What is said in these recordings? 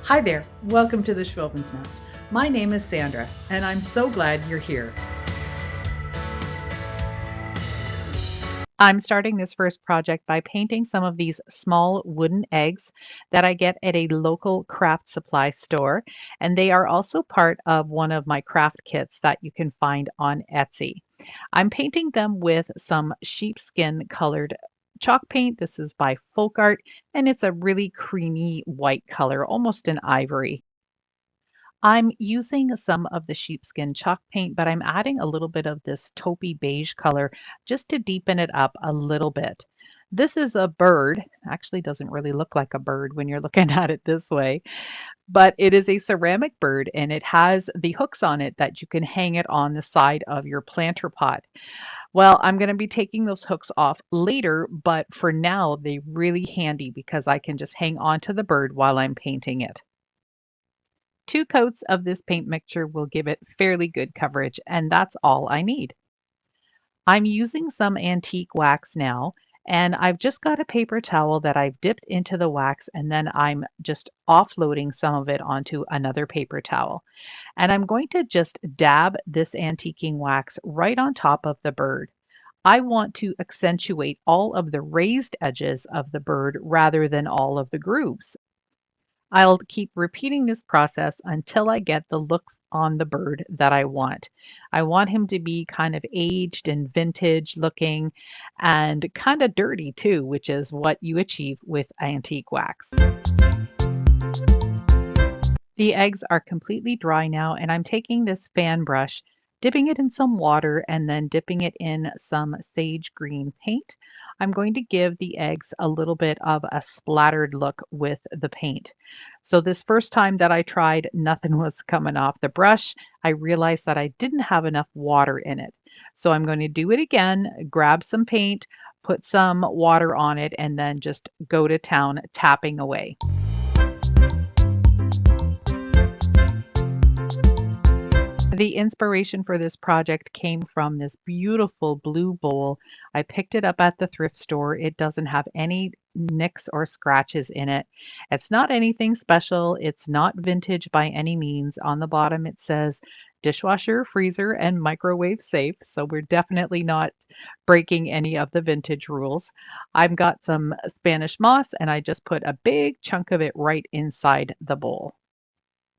Hi there, welcome to the Schwowin's Nest. My name is Sandra, and I'm so glad you're here. I'm starting this first project by painting some of these small wooden eggs that I get at a local craft supply store, and they are also part of one of my craft kits that you can find on Etsy. I'm painting them with some sheepskin colored chalk paint. This is by Folk Art, and it's a really creamy white color, almost an ivory. I'm using some of the sheepskin chalk paint, but I'm adding a little bit of this taupey beige color just to deepen it up a little bit. This is a bird. Actually doesn't really look like a bird when you're looking at it this way, but it is a ceramic bird and it has the hooks on it that you can hang it on the side of your planter pot. Well, I'm going to be taking those hooks off later, but for now, they're really handy because I can just hang on to the bird while I'm painting it. 2 coats of this paint mixture will give it fairly good coverage, and that's all I need. I'm using some antique wax now, and I've just got a paper towel that I've dipped into the wax, and then I'm just offloading some of it onto another paper towel. And I'm going to just dab this antiquing wax right on top of the bird. I want to accentuate all of the raised edges of the bird rather than all of the grooves. I'll keep repeating this process until I get the look on the bird that I want. I want him to be kind of aged and vintage looking and kind of dirty too, which is what you achieve with antique wax. The eggs are completely dry now, and I'm taking this fan brush, dipping it in some water, and then dipping it in some sage green paint. I'm going to give the eggs a little bit of a splattered look with the paint. So this first time that I tried, nothing was coming off the brush. I realized that I didn't have enough water in it. So I'm going to do it again, grab some paint, put some water on it, and then just go to town tapping away. The inspiration for this project came from this beautiful blue bowl. I picked it up at the thrift store. It doesn't have any nicks or scratches in it. It's not anything special. It's not vintage by any means. On the bottom, it says dishwasher, freezer, and microwave safe. So we're definitely not breaking any of the vintage rules. I've got some Spanish moss and I just put a big chunk of it right inside the bowl.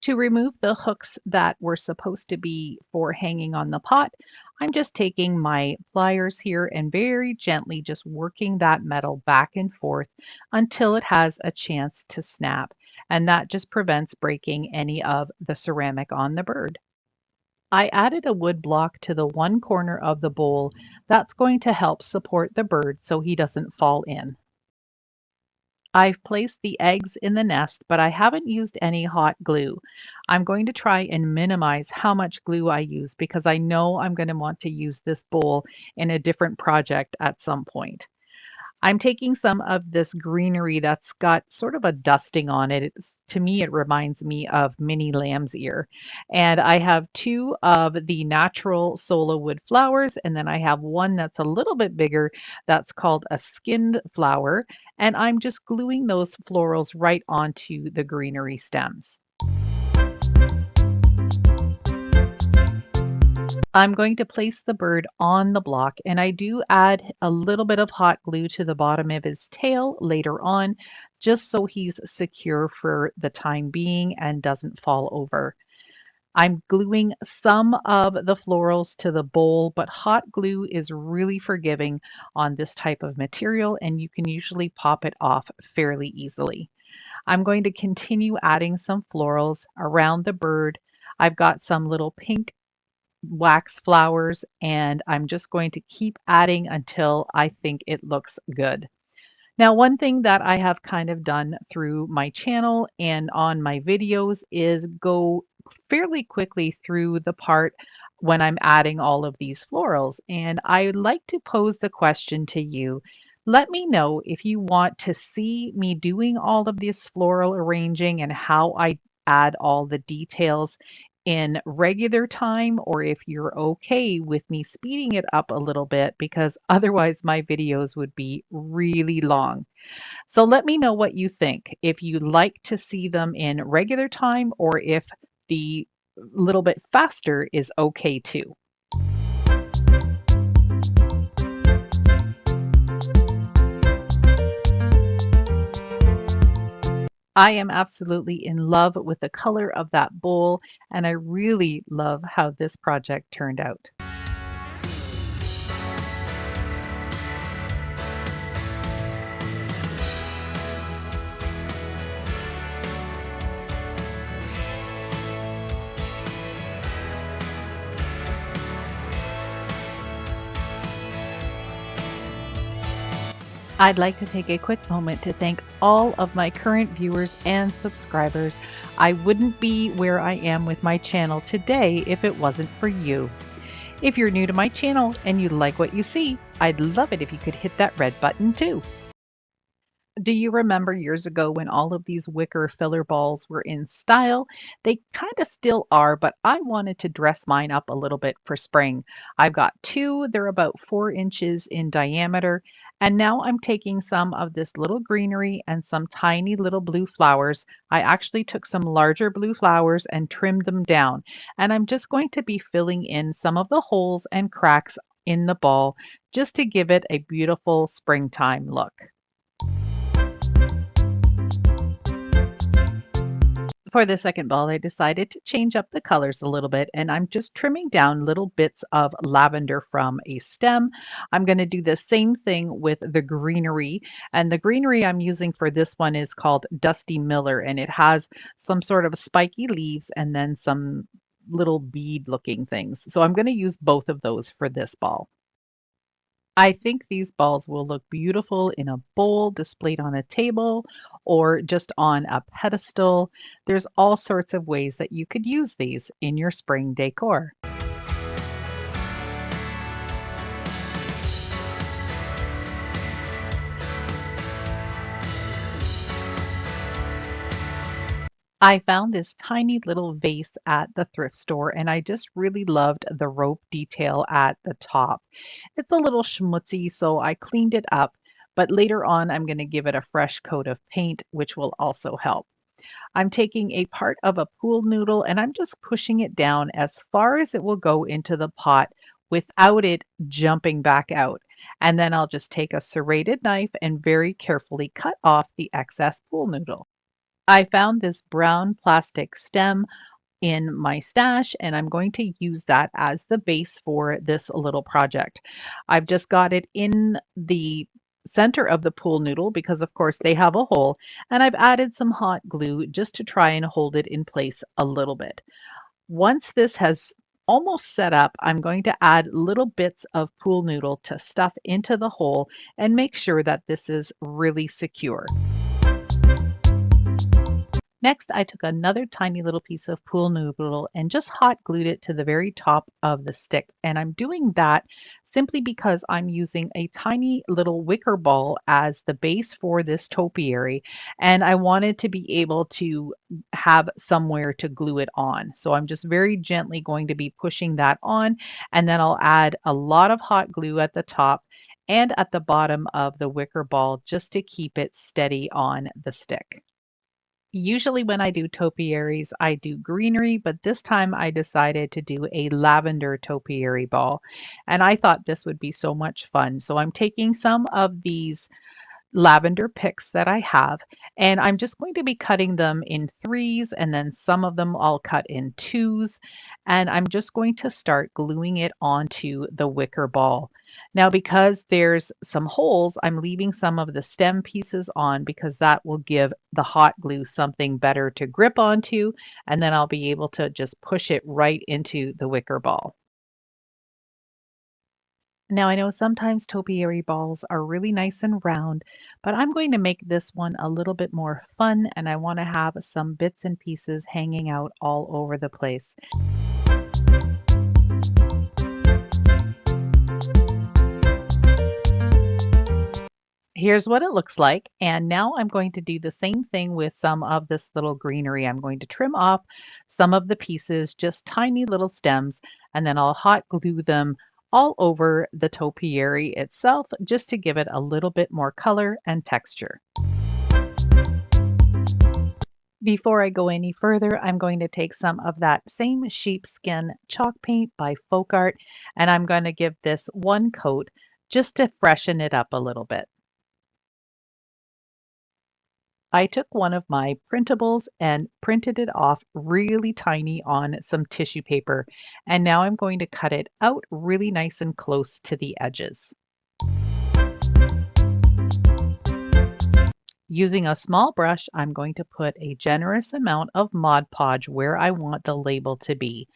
To remove the hooks that were supposed to be for hanging on the pot, I'm just taking my pliers here and very gently just working that metal back and forth until it has a chance to snap. And that just prevents breaking any of the ceramic on the bird. I added a wood block to the one corner of the bowl. That's going to help support the bird so he doesn't fall in. I've placed the eggs in the nest, but I haven't used any hot glue. I'm going to try and minimize how much glue I use because I know I'm going to want to use this bowl in a different project at some point. I'm taking some of this greenery that's got sort of a dusting on it. To me, it reminds me of mini lamb's ear. And I have 2 of the natural solo wood flowers, and then I have one that's a little bit bigger that's called a skinned flower. And I'm just gluing those florals right onto the greenery stems. I'm going to place the bird on the block, and I do add a little bit of hot glue to the bottom of his tail later on, just so he's secure for the time being and doesn't fall over. I'm gluing some of the florals to the bowl, but hot glue is really forgiving on this type of material, and you can usually pop it off fairly easily. I'm going to continue adding some florals around the bird. I've got some little pink wax flowers, and I'm just going to keep adding until I think it looks good. Now, one thing that I have kind of done through my channel and on my videos is go fairly quickly through the part when I'm adding all of these florals. And I would like to pose the question to you. Let me know if you want to see me doing all of this floral arranging and how I add all the details in regular time or if you're okay with me speeding it up a little bit because otherwise my videos would be really long. So let me know what you think, if you like to see them in regular time or if the little bit faster is okay too. I am absolutely in love with the color of that bowl, and I really love how this project turned out. I'd like to take a quick moment to thank all of my current viewers and subscribers. I wouldn't be where I am with my channel today if it wasn't for you. If you're new to my channel and you like what you see, I'd love it if you could hit that red button too. Do you remember years ago when all of these wicker filler balls were in style? They kind of still are, but I wanted to dress mine up a little bit for spring. I've got two, they're about 4 inches in diameter. And now I'm taking some of this little greenery and some tiny little blue flowers. I actually took some larger blue flowers and trimmed them down. And I'm just going to be filling in some of the holes and cracks in the ball just to give it a beautiful springtime look. For the second ball, I decided to change up the colors a little bit, and I'm just trimming down little bits of lavender from a stem. I'm going to do the same thing with the greenery, and the greenery I'm using for this one is called Dusty Miller, and it has some sort of spiky leaves and then some little bead looking things. So I'm going to use both of those for this ball. I think these balls will look beautiful in a bowl displayed on a table or just on a pedestal. There's all sorts of ways that you could use these in your spring decor. I found this tiny little vase at the thrift store and I just really loved the rope detail at the top. It's a little schmutzy, so I cleaned it up, but later on I'm going to give it a fresh coat of paint, which will also help. I'm taking a part of a pool noodle and I'm just pushing it down as far as it will go into the pot without it jumping back out. And then I'll just take a serrated knife and very carefully cut off the excess pool noodle. I found this brown plastic stem in my stash and I'm going to use that as the base for this little project. I've just got it in the center of the pool noodle because of course they have a hole, and I've added some hot glue just to try and hold it in place a little bit. Once this has almost set up, I'm going to add little bits of pool noodle to stuff into the hole and make sure that this is really secure. Next, I took another tiny little piece of pool noodle and just hot glued it to the very top of the stick. And I'm doing that simply because I'm using a tiny little wicker ball as the base for this topiary. And I wanted to be able to have somewhere to glue it on. So I'm just very gently going to be pushing that on. And then I'll add a lot of hot glue at the top and at the bottom of the wicker ball just to keep it steady on the stick. Usually when I do topiaries, I do greenery, but this time I decided to do a lavender topiary ball. And I thought this would be so much fun. So I'm taking some of these lavender picks that I have, and I'm just going to be cutting them in threes and then some of them I'll cut in twos, and I'm just going to start gluing it onto the wicker ball. Now, because there's some holes, I'm leaving some of the stem pieces on because that will give the hot glue something better to grip onto, and then I'll be able to just push it right into the wicker ball. Now, I know sometimes topiary balls are really nice and round, but I'm going to make this one a little bit more fun and I want to have some bits and pieces hanging out all over the place. Here's what it looks like. And now I'm going to do the same thing with some of this little greenery. I'm going to trim off some of the pieces, just tiny little stems, and then I'll hot glue them all over the topiary itself just to give it a little bit more color and texture. Before I go any further, I'm going to take some of that same sheepskin chalk paint by Folk Art, and I'm going to give this one coat just to freshen it up a little bit. I took one of my printables and printed it off really tiny on some tissue paper, and now I'm going to cut it out really nice and close to the edges. Using a small brush, I'm going to put a generous amount of Mod Podge where I want the label to be.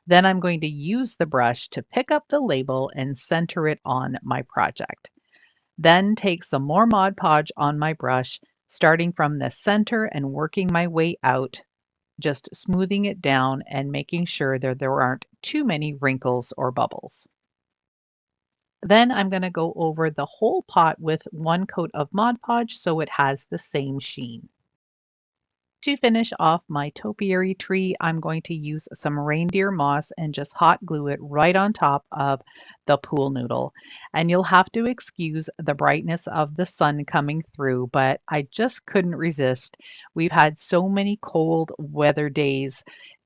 Then I'm going to use the brush to pick up the label and center it on my project. Then take some more Mod Podge on my brush, starting from the center and working my way out, just smoothing it down and making sure that there aren't too many wrinkles or bubbles. Then I'm going to go over the whole pot with one coat of Mod Podge so it has the same sheen. To finish off my topiary tree, I'm going to use some reindeer moss and just hot glue it right on top of the pool noodle. And you'll have to excuse the brightness of the sun coming through, but I just couldn't resist. We've had so many cold weather days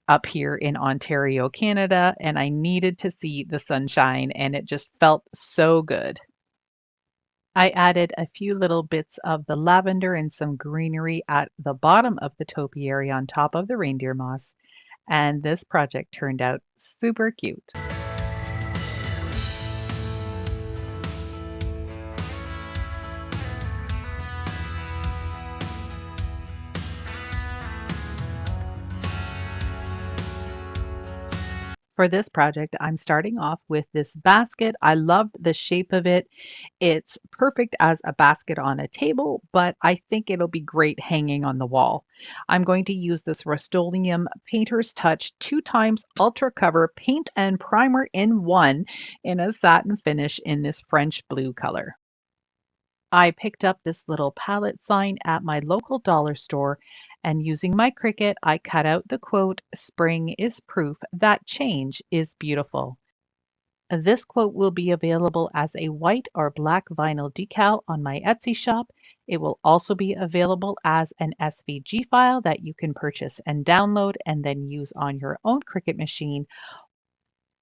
up here in Ontario, Canada, and I needed to see the sunshine, and it just felt so good. I added a few little bits of the lavender and some greenery at the bottom of the topiary on top of the reindeer moss, and this project turned out super cute. For this project, I'm starting off with this basket. I loved the shape of it. It's perfect as a basket on a table, but I think it'll be great hanging on the wall. I'm going to use this Rust-Oleum Painter's Touch 2x Ultra Cover Paint and Primer in one in a satin finish in this French blue color. I picked up this little palette sign at my local dollar store, and using my Cricut, I cut out the quote, "Spring is proof that change is beautiful." This quote will be available as a white or black vinyl decal on my Etsy shop. It will also be available as an SVG file that you can purchase and download and then use on your own Cricut machine.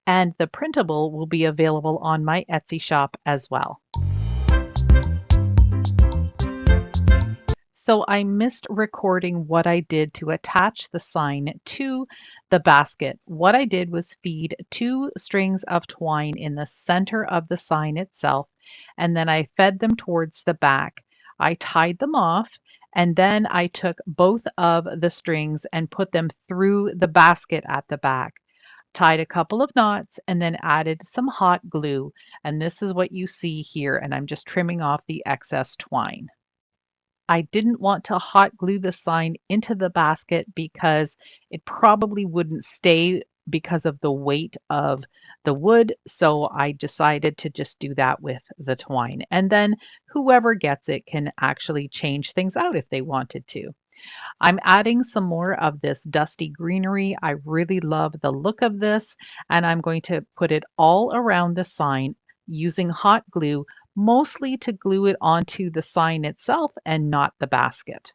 And the printable will be available on my Etsy shop as well. So I missed recording what I did to attach the sign to the basket. What I did was feed 2 strings of twine in the center of the sign itself, and then I fed them towards the back. I tied them off, and then I took both of the strings and put them through the basket at the back. Tied a couple of knots and then added some hot glue. And this is what you see here, and I'm just trimming off the excess twine. I didn't want to hot glue the sign into the basket because it probably wouldn't stay because of the weight of the wood. So I decided to just do that with the twine. And then whoever gets it can actually change things out if they wanted to. I'm adding some more of this dusty greenery. I really love the look of this, and I'm going to put it all around the sign using hot glue, mostly to glue it onto the sign itself and not the basket.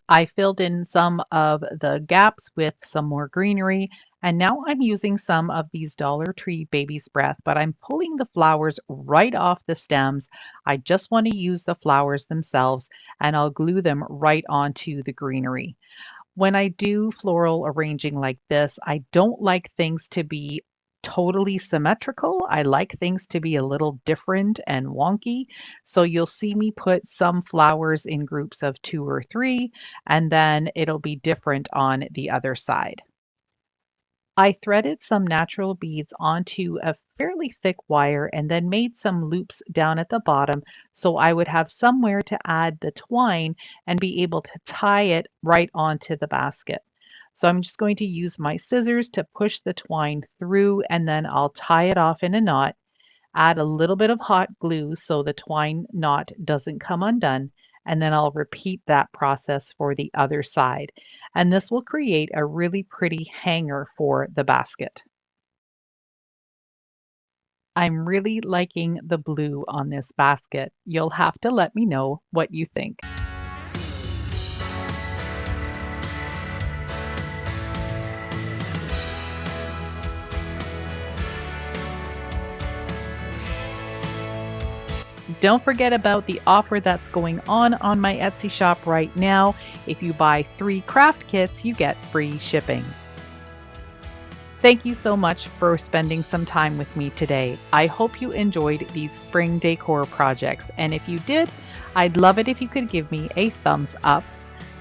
I filled in some of the gaps with some more greenery, and now I'm using some of these Dollar Tree Baby's Breath, but I'm pulling the flowers right off the stems. I just want to use the flowers themselves, and I'll glue them right onto the greenery. When I do floral arranging like this, I don't like things to be totally symmetrical. I like things to be a little different and wonky. So you'll see me put some flowers in groups of 2 or 3, and then it'll be different on the other side. I threaded some natural beads onto a fairly thick wire and then made some loops down at the bottom so I would have somewhere to add the twine and be able to tie it right onto the basket. So I'm just going to use my scissors to push the twine through, and then I'll tie it off in a knot. Add a little bit of hot glue so the twine knot doesn't come undone, and then I'll repeat that process for the other side. And this will create a really pretty hanger for the basket. I'm really liking the blue on this basket. You'll have to let me know what you think. Don't forget about the offer that's going on my Etsy shop right now. If you buy 3 craft kits, you get free shipping. Thank you so much for spending some time with me today. I hope you enjoyed these spring decor projects, and if you did, I'd love it if you could give me a thumbs up.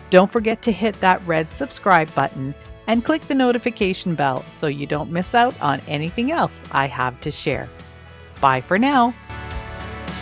Don't forget to hit that red subscribe button and click the notification bell so you don't miss out on anything else I have to share. Bye for now.